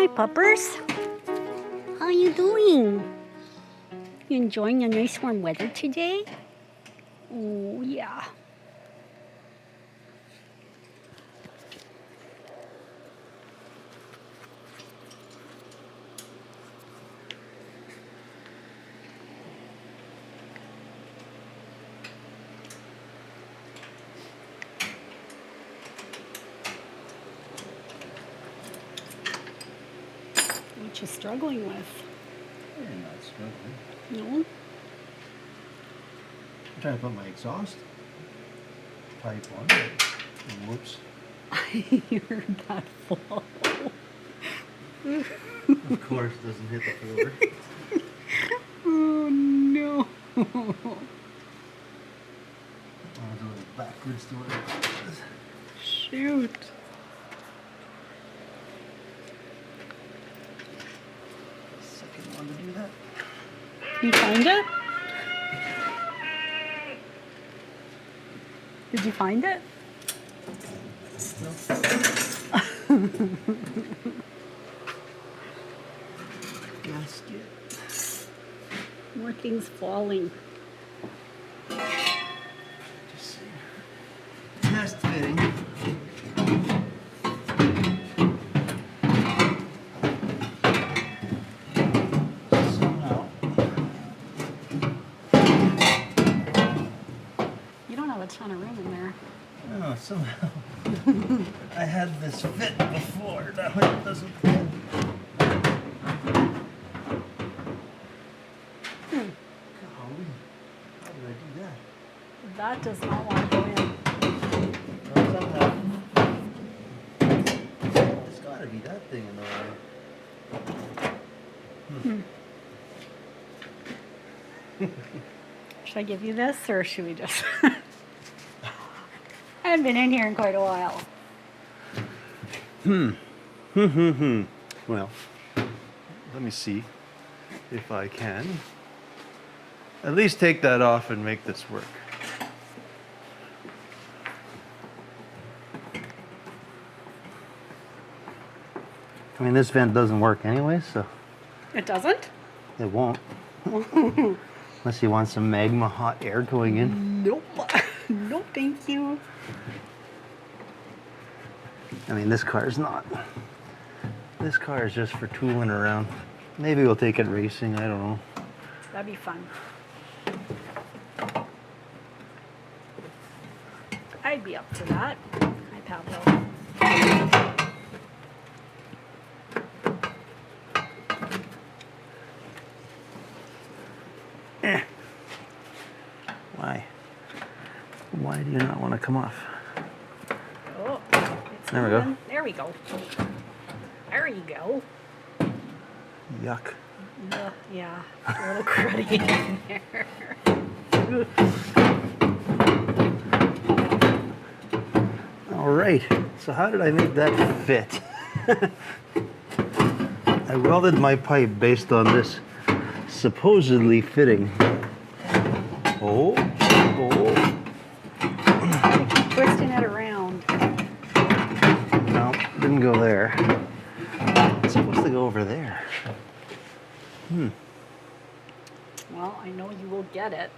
Hi, puppers. How you doing? You enjoying the nice warm weather today? Oh, yeah. What you struggling with? I'm not struggling. No? I'm trying to put my exhaust pipe on. Whoops. You heard that fall. Of course, it doesn't hit the floor. Oh, no. I was a little backwards to where it was. Shoot. Second one to do that. You find it? Did you find it? No. Gasket. More things falling. Just see. Test fitting. Somehow. You don't have a ton of room in there. Oh, somehow. I had this fit before. Now it doesn't fit. Golly. How did I do that? That does not want to go in. Well, somehow. There's gotta be that thing in the way. Should I give you this, or should we just... I haven't been in here in quite a while. Well, let me see if I can at least take that off and make this work. I mean, this vent doesn't work anyway, so It doesn't? it won't. Unless you want some magma hot air going in. Nope. Nope, thank you. I mean, this car is not. This car is just for tooling around. Maybe we'll take it racing, I don't know. That'd be fun. I'd be up to that. Hi, Pablo. Why? Why do you not want to come off? Oh, it's There we go. going. There we go. There you go. Yuck. Yeah, a little cruddy in there. All right. So how did I make that fit? I welded my pipe based on this supposedly fitting. Oh. Twisting it around. No, didn't go there. It's supposed to go over there. Well, I know you will get it.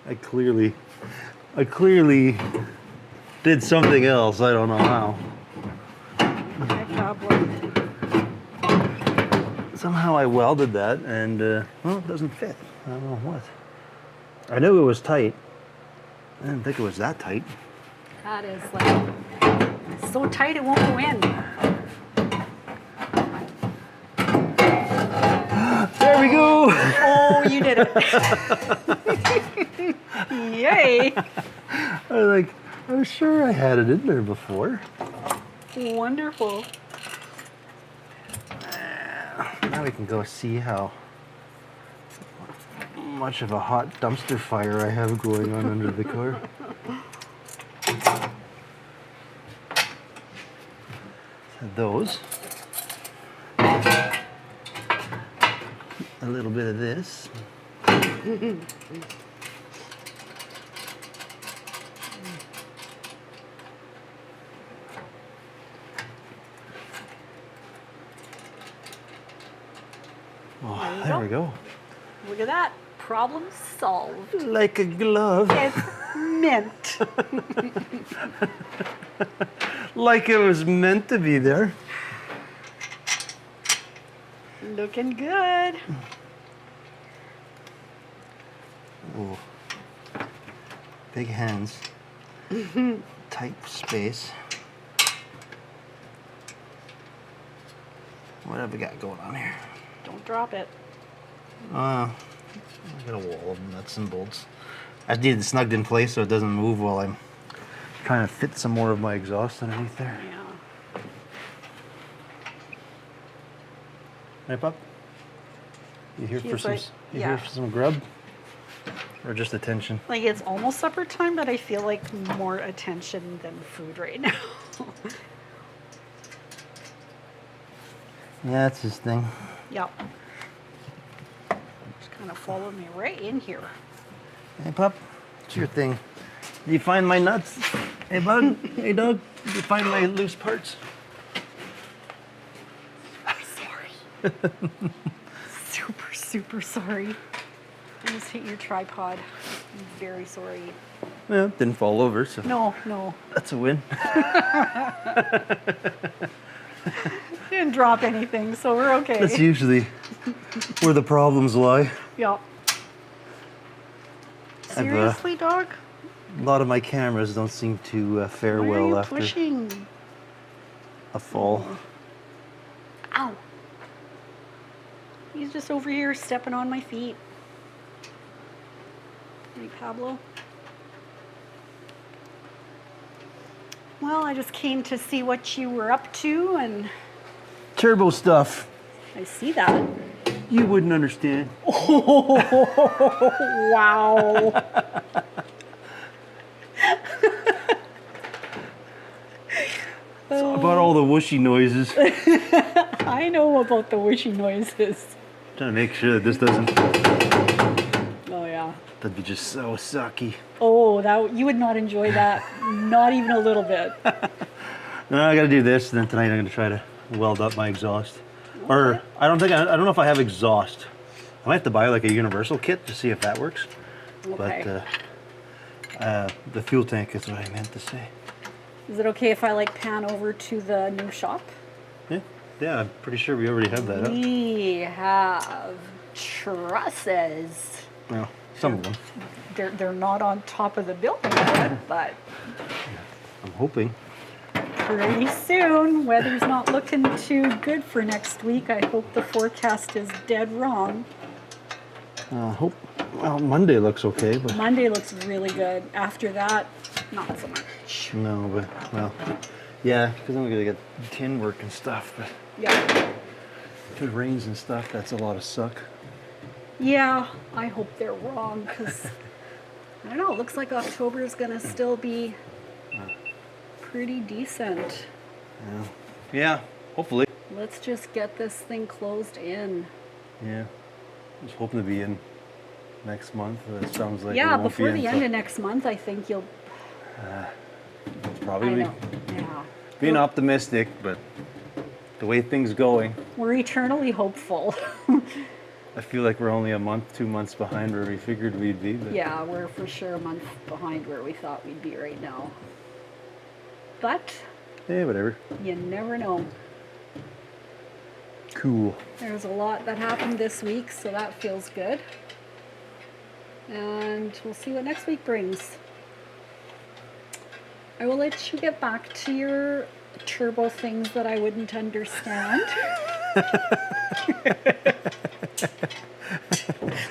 I clearly did something else. I don't know how. Hi, Pablo. Somehow I welded that and, well, it doesn't fit. I don't know what. I knew it was tight. I didn't think it was that tight. That is like so tight it won't go in. There we go! Oh, you did it. Yay. I was sure I had it in there before. Wonderful. Now we can go see how much of a hot dumpster fire I have going on under the car. So those. A little bit of this. There we go. Look at that. Problem solved. Like a glove. It's mint. Like it was meant to be there. Looking good. Ooh. Big hands. Tight space. What have we got going on here? Don't drop it. I got a wall of nuts and bolts. I need it snugged in place so it doesn't move while I'm trying to fit some more of my exhaust underneath there. Yeah. Hey, Pup? You here for She's some? like, You yeah. here for some grub, or just attention? Like, it's almost supper time, but I feel like more attention than food right now. Yeah, that's his thing. Yep. Just kind of followed me right in here. Hey, Pup, it's your thing. Did you find my nuts? Hey, bud. Hey, dog. Did you find my loose parts? I'm sorry. Super, super sorry. I just hit your tripod. I'm very sorry. Yeah, didn't fall over, so No, no. that's a win. Didn't drop anything, so we're okay. That's usually where the problems lie. Yep. Seriously, dog? A lot of my cameras don't seem to fare Why are well you after pushing? a fall. Ow. He's just over here stepping on my feet. Hey, Pablo. Well, I just came to see what you were up to, and Turbo stuff. I see that. You wouldn't understand. Wow. About all the whooshy noises. I know about the wishy noises. Trying to make sure that this doesn't. Oh, yeah. That'd be just so sucky. Oh, that you would not enjoy that. Not even a little bit. No, I gotta do this, and then tonight I'm gonna try to weld up my exhaust. Or I don't know if I have exhaust. I might have to buy like a universal kit to see if that works. Okay. But the fuel tank is what I meant to say. Is it okay if I like pan over to the new shop? Yeah, I'm pretty sure we already have that up. We have trusses. Well, some of them. They're not on top of the building yet, but I'm hoping. pretty soon. Weather's not looking too good for next week. I hope the forecast is dead wrong. Well, Monday looks okay, but Monday looks really good. After that, not so much. no, but well, yeah, because I'm gonna get tin work and stuff. But Yeah. if it rains and stuff, that's a lot of suck. Yeah, I hope they're wrong because I don't know. It looks like October is gonna still be pretty decent. Yeah, hopefully. Let's just get this thing closed in. Yeah, I was hoping to be in next month. But it sounds like Yeah, it won't before be the end of next month, I think you'll. probably I be know. Yeah. being optimistic, but the way things going, We're eternally hopeful. I feel like we're only a month, 2 months behind where we figured we'd be. But Yeah, we're for sure a month behind where we thought we'd be right now. But yeah, whatever. you never know. Cool. There's a lot that happened this week, so that feels good. And we'll see what next week brings. I will let you get back to your turbo things that I wouldn't understand.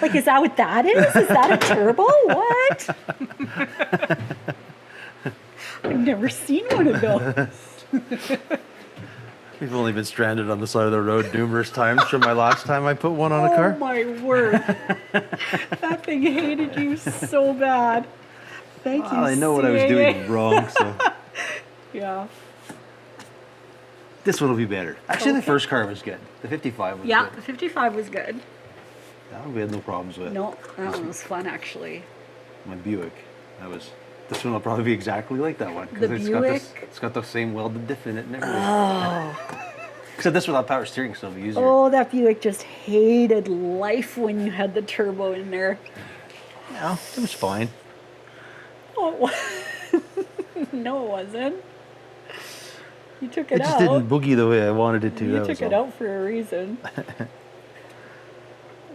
Like, is that what that is? Is that a turbo? What? I've never seen one of those. We've only been stranded on the side of the road numerous times from my last time I put one on a car. Oh my word. That thing hated you so bad. Thank you, Well, I know what I was CAA. doing wrong, so Yeah. this one will be better. Actually, the Okay. first car was good. The 55 was Yeah, good. the 55 was good. That one we had no problems with. No, that one was fun actually. My Buick. This one will probably be exactly like that one. 'cause The it's Buick? It's got the same welded diff in it and everything. Except this without power steering, so it'll be easier. Oh, that Buick just hated life when you had the turbo in there. No, it was fine. Oh, no, it wasn't. You took it It just out. didn't boogie the way I wanted it to. You that took was it all. out for a reason.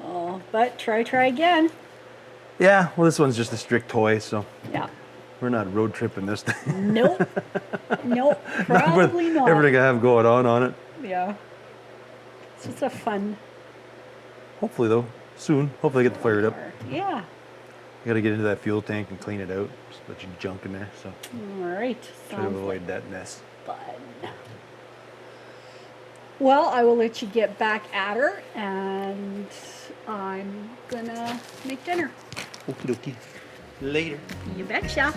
Oh, but try again. Yeah, well, this one's just a strict toy, so Yeah. we're not road tripping this thing. Nope. Nope. Not with Probably not. everything I have going on it. Yeah. It's just a fun. Hopefully, though, soon. Hopefully, I get it fired up. Yeah. I gotta get into that fuel tank and clean it out. Just a bunch of junk in there, so All right. try to Sounds avoid like that mess. fun. Well, I will let you get back at her, and I'm gonna make dinner. Okie dokie. Later. You betcha.